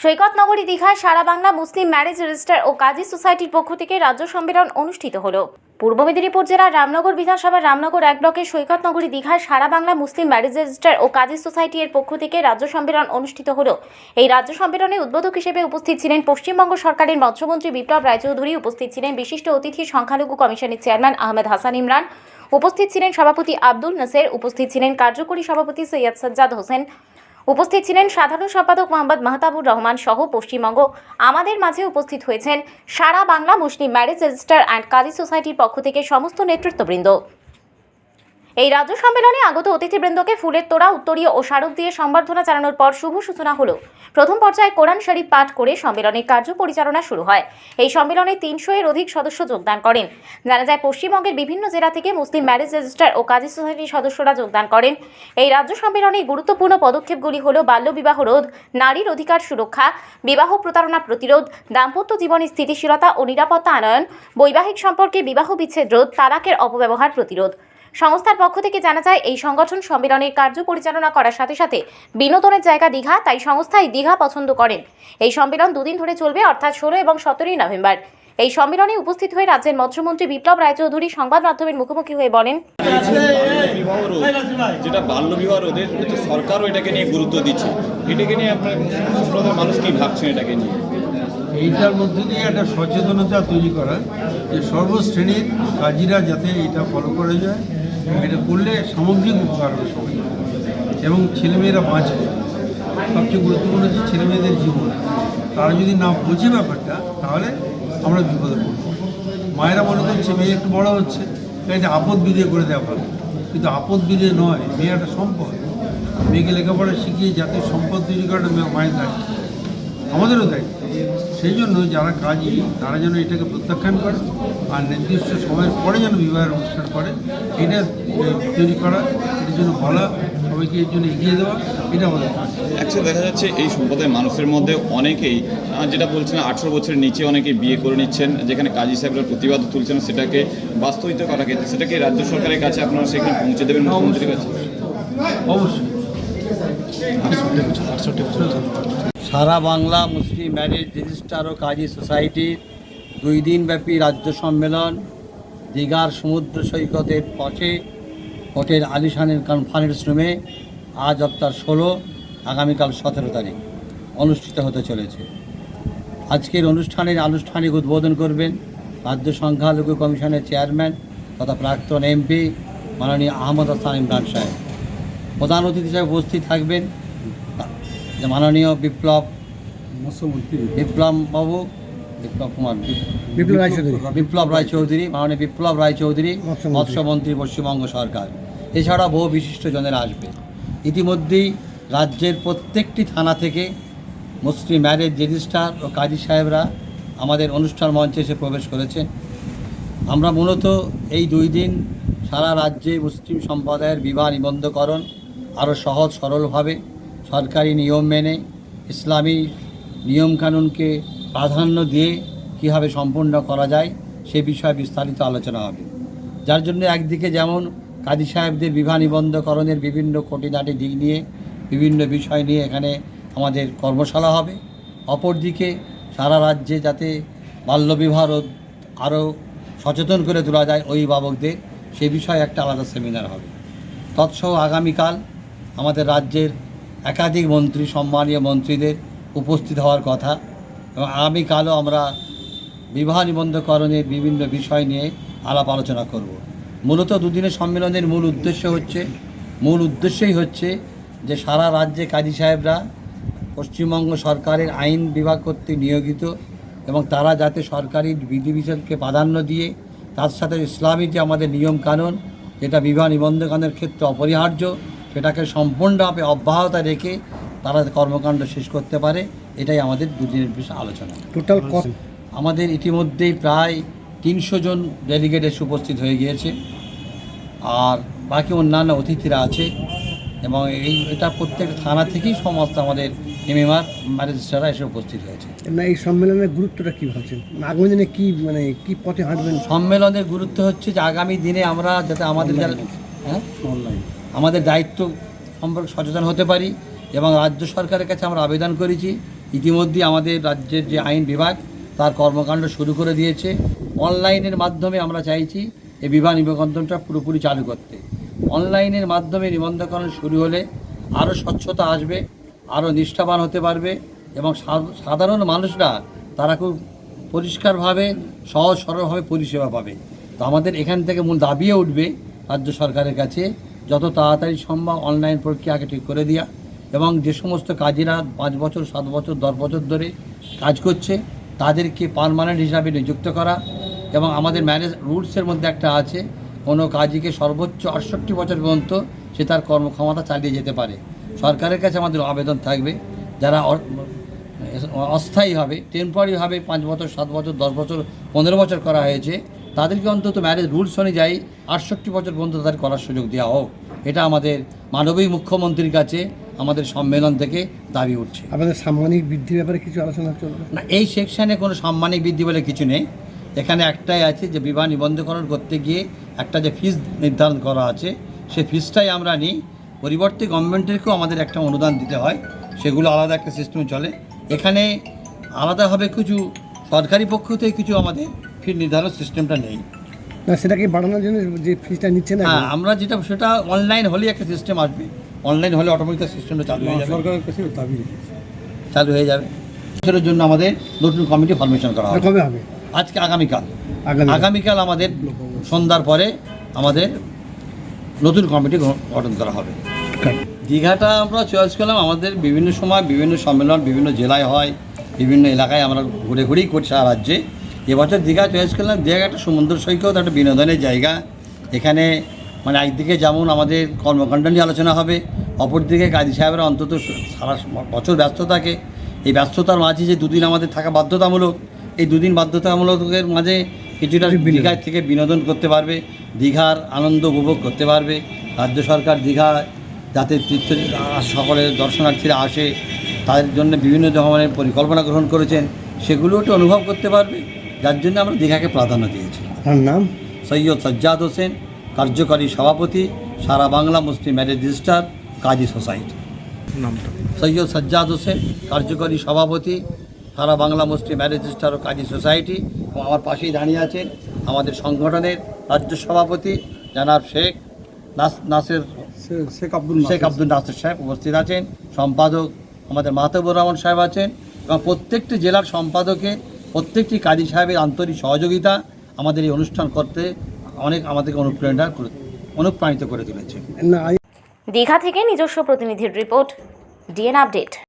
সৈকতনগরী দীঘায় সারা Bangla Muslim marriage register ও কাজী সোসাইটির পক্ষ থেকে রাজ্য সম্মেলন অনুষ্ঠিত হলো। পূর্ব মেদিনীপুর জেলার রামনগর বিধানসভার রামনগর 1 ব্লকের সৈকতনগরী দীঘায় সারা বাংলা মুসলিম ম্যারেজ রেজিস্টার ও কাজী সোসাইটি এর পক্ষ থেকে রাজ্য সম্মেলন অনুষ্ঠিত হলো। এই রাজ্য সম্মেলনে উদ্বোধক হিসেবে উপস্থিত ছিলেন পশ্চিমবঙ্গ সরকারের মৎস্যমন্ত্রী বিপ্লব রায়চৌধুরী, উপস্থিত ছিলেন বিশিষ্ট অতিথি সংখ্যালঘু কমিশনের চেয়ারম্যান আহমেদ হাসান ইমরান, উপস্থিত ছিলেন সভাপতি আব্দুল নাসের, উপস্থিত ছিলেন কার্যকরী সভাপতি সৈয়দ সাজ্জাদ হোসেন, উপস্থিত ছিলেন সাধারণ সম্পাদক মোহাম্মদ মাহতাবুর রহমান সহ পশ্চিমবঙ্গ। আমাদের মাঝে উপস্থিত হয়েছেন সারা Bangla Muslim marriage register and Kazi সোসাইটির পক্ষ থেকে সমস্ত নেতৃত্ববৃন্দ। এই রাজ্য সম্মেলনে আগত অতিথিবৃন্দকে ফুলের তোড়া, উত্তরীয় ও স্মারক দিয়ে সম্বর্ধনা জানানোর পর শুভ সূচনা হলো। প্রথম পর্যায়ে কোরআন শরীফ পাঠ করে সম্মেলনের কার্য পরিচালনা শুরু হয়। এই সম্মেলনে 300-এর অধিক সদস্য যোগদান করেন। জানা যায় পশ্চিমবঙ্গের বিভিন্ন জেলা থেকে মুসলিম ম্যারেজ রেজিস্টার ও কাজী সোসাইটির সদস্যরা যোগদান করেন। এই রাজ্য সম্মেলনে গুরুত্বপূর্ণ পদক্ষেপগুলি হল বাল্যবিবাহ রোধ, নারীর অধিকার সুরক্ষা, বিবাহ প্রতারণা প্রতিরোধ, দাম্পত্য জীবনের স্থিতিশীলতা ও নিরাপত্তা আনয়ন, বৈবাহিক সম্পর্কে বিবাহ বিচ্ছেদ রোধ, তালাকের অপব্যবহার প্রতিরোধ। সংস্থার পক্ষ থেকে জানা যায় এই সংগঠন সম্মেলনের কার্য পরিচালনা করার সাথে সাথে বিনোদনের জায়গা দীঘা, তাই সংস্থা এই দীঘা পছন্দ করেন। এই সম্মেলন 2 দিন ধরে চলবে, অর্থাৎ 16 এবং 17 নভেম্বর। এই সম্মেলনে উপস্থিত হয়ে রাজ্যের মৎস্যমন্ত্রী বিপ্লব রায়চৌধুরী সংবাদ মাধ্যমের মুখোমুখি হয়ে বলেন, যেটা বাল্য বিবাহ রোধের সরকারও এটাকে নিয়ে গুরুত্ব দিচ্ছে, এটাকে নিয়ে আপনার সম্প্রদায়ের মানুষ কি ভাবছেন এটাকে নিয়ে? এইটার মধ্যে দিয়ে একটা সচেতনতা তৈরি করা যে সর্বশ্রেণীর কাজীরা যাতে এটা ফলো করা যায়, এটা করলে সামগ্রিক উপকার হবে সবাই এবং ছেলেমেয়েরা বাঁচবে। সবচেয়ে গুরুত্বপূর্ণ হচ্ছে ছেলেমেয়েদের জীবন। তারা যদি না বোঝে ব্যাপারটা তাহলে আমরা বিপদে পড়ব। মায়েরা মনে করছে মেয়ে একটু বড় হচ্ছে, এটা আপদ বিধে করে দেওয়া ভালো, কিন্তু আপদ বিধে নয়, মেয়ে একটা সম্পদ। মেয়েকে লেখাপড়া শিখিয়ে জাতির সম্পদ তৈরি করাটা মায়ের দায়িত্ব, আমাদেরও দায়িত্ব। সেই জন্য যারা কাজী তারা যেন এটাকে প্রত্যাখ্যান করে আর নির্দিষ্ট সময়ের পরে যেন বিবাহের অনুষ্ঠান করে, এটা তৈরি করা, এটার জন্য বলা, সবাইকে এর জন্য এগিয়ে দেওয়া, এটা আমাদের কাজ। অ্যাকচুয়ালি দেখা যাচ্ছে এই সম্প্রদায়ের মানুষের মধ্যে অনেকেই যেটা বলছেন 18 বছরের নিচে অনেকেই বিয়ে করে নিচ্ছেন, যেখানে কাজী সাহেবরা প্রতিবাদ তুলছেন সেটাকে বাস্তবিত করার ক্ষেত্রে সেটাকে রাজ্য সরকারের কাছে আপনারা সেখানে পৌঁছে দেবেন মুখ্যমন্ত্রীর কাছে? অবশ্যই। সারা বাংলা মুসলিম ম্যারেজ রেজিস্টার ও কাজী সোসাইটির 2 দিনব্যাপী রাজ্য সম্মেলন দীঘার সমুদ্র সৈকতের পথে হোটেল আলিশানের কনফারেন্স রুমে আজ অর্থাৎ 16, আগামীকাল 17 তারিখ অনুষ্ঠিত হতে চলেছে। আজকের অনুষ্ঠানের আনুষ্ঠানিক উদ্বোধন করবেন রাজ্য সংখ্যালঘু কমিশনের চেয়ারম্যান তথা প্রাক্তন এমপি মাননীয় আহমদ হাসান ইমরান সাহেব। প্রধান অতিথি হিসেবে উপস্থিত থাকবেন মাননীয় বিপ্লব রায়চৌধুরী, মাননীয় বিপ্লব রায়চৌধুরী, মৎস্যমন্ত্রী পশ্চিমবঙ্গ সরকার। এছাড়া বহু বিশিষ্টজনেরা আসবে। ইতিমধ্যেই রাজ্যের প্রত্যেকটি থানা থেকে মুসলিম ম্যারেজ রেজিস্ট্রার ও কাজী সাহেবরা আমাদের অনুষ্ঠান মঞ্চে এসে প্রবেশ করেছেন। আমরা মূলত এই 2 দিন সারা রাজ্যে মুসলিম সম্প্রদায়ের বিবাহ নিবন্ধকরণ আরও সহজ সরলভাবে সরকারি নিয়ম মেনে ইসলামী নিয়মকানুনকে প্রাধান্য দিয়ে কীভাবে সম্পূর্ণ করা যায় সে বিষয়ে বিস্তারিত আলোচনা হবে। যার জন্য একদিকে যেমন কাজী সাহেবদের বিবাহ নিবন্ধকরণের বিভিন্ন খুঁটিনাটি দিক নিয়ে বিভিন্ন বিষয় নিয়ে এখানে আমাদের কর্মশালা হবে, অপরদিকে সারা রাজ্যে যাতে বাল্যবিবাহ আরও সচেতন করে তোলা যায় অভিভাবকদের, সে বিষয়ে একটা আলাদা সেমিনার হবে। তৎসহ আগামীকাল আমাদের রাজ্যের একাধিক মন্ত্রী, সম্মানীয় মন্ত্রীদের উপস্থিত হওয়ার কথা এবং আগামীকালও আমরা বিবাহ নিবন্ধকরণের বিভিন্ন বিষয় নিয়ে আলাপ আলোচনা করব। মূলত 2 দিনের সম্মেলনের মূল উদ্দেশ্যই হচ্ছে যে সারা রাজ্যে কাজী সাহেবরা পশ্চিমবঙ্গ সরকারের আইন বিভাগ কর্তৃক নিয়োজিত এবং তারা যাতে সরকারি বিধিবিধানকে প্রাধান্য দিয়ে তার সাথে ইসলামী যে আমাদের নিয়মকানুন যেটা বিবাহ নিবন্ধকরণের ক্ষেত্রে অপরিহার্য, সেটাকে সম্পূর্ণভাবে অব্যাহত রেখে তারা কর্মকাণ্ড শেষ করতে পারে, এটাই আমাদের 2 দিনের বিষয় আলোচনা। টোটাল আমাদের ইতিমধ্যেই প্রায় 300 জন ডেলিগেট এসে উপস্থিত হয়ে গিয়েছে, আর বাকি অন্যান্য অতিথিরা আছে এবং এটা প্রত্যেক থানা থেকেই সমস্ত আমাদের এমএমআর ম্যারেজিস্ট্রাররা এসে উপস্থিত হয়েছে। এই সম্মেলনের গুরুত্বটা কী ভাবছেন? আগামী দিনে কী পথে হাঁটবেন? সম্মেলনের গুরুত্ব হচ্ছে যে আগামী দিনে আমরা যাতে আমাদের আমাদের দায়িত্ব সম্পর্কে সচেতন হতে পারি এবং রাজ্য সরকারের কাছে আমরা আবেদন করেছি ইতিমধ্যে আমাদের রাজ্যের যে আইন বিভাগ তার কর্মকাণ্ড শুরু করে দিয়েছে। অনলাইনের মাধ্যমে আমরা চাইছি এই বিবাহ নিবন্ধনটা পুরোপুরি চালু করতে। অনলাইনের মাধ্যমে নিবন্ধকরণ শুরু হলে আরও স্বচ্ছতা আসবে, আরও নিষ্ঠাবান হতে পারবে এবং সাধারণ মানুষরা তারা খুব পরিষ্কারভাবে সহজ সরলভাবে পরিষেবা পাবে। তো আমাদের এখান থেকে মূল দাবিয়ে উঠবে রাজ্য সরকারের কাছে যত তাড়াতাড়ি সম্ভব অনলাইন প্রক্রিয়াকে ঠিক করে দেওয়া এবং যে সমস্ত কাজীরা 5 বছর 7 বছর 10 বছর ধরে কাজ করছে তাদেরকে পার্মানেন্ট হিসাবে নিযুক্ত করা এবং আমাদের ম্যারেজ রুলসের মধ্যে একটা আছে কোনো কাজীকে সর্বোচ্চ 68 বছর পর্যন্ত সে তার কর্মক্ষমতা চালিয়ে যেতে পারে। সরকারের কাছে আমাদের আবেদন থাকবে যারা অস্থায়ীভাবে টেম্পোরারিভাবে 5 বছর 7 বছর 10 বছর 15 বছর করা হয়েছে তাদেরকে অন্তত ম্যারেজ রুলস অনুযায়ী 68 বছর পর্যন্ত তাদের করার সুযোগ দেওয়া হোক। এটা আমাদের মাননীয় মুখ্যমন্ত্রীর কাছে আমাদের সম্মেলন থেকে দাবি উঠছে। আপনাদের সাম্মানিক বৃদ্ধির ব্যাপারে কিছু আলোচনা চলবে না, এই সেকশানে কোনো সাম্মানিক বৃদ্ধি বলে কিছু নেই। এখানে একটাই আছে যে বিবাহ নিবন্ধকরণ করতে গিয়ে একটা যে ফিস নির্ধারণ করা আছে সেই ফিসটাই আমরা নিই। পরিবর্তে গভর্নমেন্টেরকেও আমাদের একটা অনুদান দিতে হয়, সেগুলো আলাদা একটা সিস্টেম চলে। এখানে আলাদাভাবে কিছু সরকারি পক্ষ থেকে কিছু আমাদের ফি নির্ধারণ সিস্টেমটা নেই। না, সেটাকে বাড়ানোর জন্য যে ফিসটা নিচ্ছে না হ্যাঁ, আমরা যেটা সেটা অনলাইন হলেই একটা সিস্টেম আসবে, অনলাইন হলে অটোমেটিক সিস্টেমটা চালু হয়ে যাবে। সরকারের কাছে দাবি রেখেছে। চালু হয়ে যাবে। সেটার জন্য আমাদের নতুন কমিটি ফরমেশন করা আর হবে। কবে হবে? আজকে আগামীকাল আগামী আগামীকাল আমাদের সন্ধ্যার পরে আমাদের নতুন কমিটি গঠন করা হবে। দীঘাটা আমরা চয়েস করলাম, আমাদের বিভিন্ন সময় বিভিন্ন সম্মেলন বিভিন্ন জেলায় হয়, বিভিন্ন এলাকায় আমরা ঘুরে ঘুরেই করছি সারা রাজ্যে। এবছর দীঘা চয়েস করলাম। দীঘা একটা সমুদ্র সৈকত, একটা বিনোদনের জায়গা। এখানে মানে একদিকে যেমন আমাদের কর্মকাণ্ড নিয়ে আলোচনা হবে, অপরদিকে কাজী সাহেবরা অন্তত সারা বছর ব্যস্ত থাকে। এই ব্যস্ততার মাঝে যে দুদিন আমাদের থাকা বাধ্যতামূলক, এই দুদিন বাধ্যতামূলকের মাঝে কিছুটা দীঘার থেকে বিনোদন করতে পারবে, দীঘার আনন্দ উপভোগ করতে পারবে। রাজ্য সরকার দীঘা যাতে তীর্থ সকলে দর্শনার্থীরা আসে তাদের জন্য বিভিন্ন ধরনের পরিকল্পনা গ্রহণ করেছেন, সেগুলোও একটু অনুভব করতে পারবে, যার জন্য আমরা দীঘাকে প্রাধান্য দিয়েছি। আপনার নাম? সৈয়দ সাজ্জাদ হোসেন, কার্যকরী সভাপতি, সারা বাংলা মুসলিম ম্যারেজ রেজিস্ট্রার কাজী সোসাইটি। নামটা? সৈয়দ সাজ্জাদ হোসেন, কার্যকরী সভাপতি, সারা বাংলা মুসলিম ম্যারেজ রেজিস্ট্রার ও কাজী সোসাইটি। এবং আমার পাশেই দাঁড়িয়ে আছেন আমাদের সংগঠনের রাজ্য সভাপতি জনাব নাসির শেখ আব্দুল নাসির সাহেব উপস্থিত আছেন, সম্পাদক আমাদের মাহতাবুর রহমান সাহেব আছেন এবং প্রত্যেকটি জেলার সম্পাদকে প্রত্যেকটি কাজী সাহেবের আন্তরিক সহযোগিতা আমাদের এই অনুষ্ঠান করতে অনেক আমাদেরকে অনুপ্রাণিত করে তুলেছে। না, দীঘা থেকে নিজস্ব প্রতিনিধির রিপোর্ট, ডিএন আপডেট।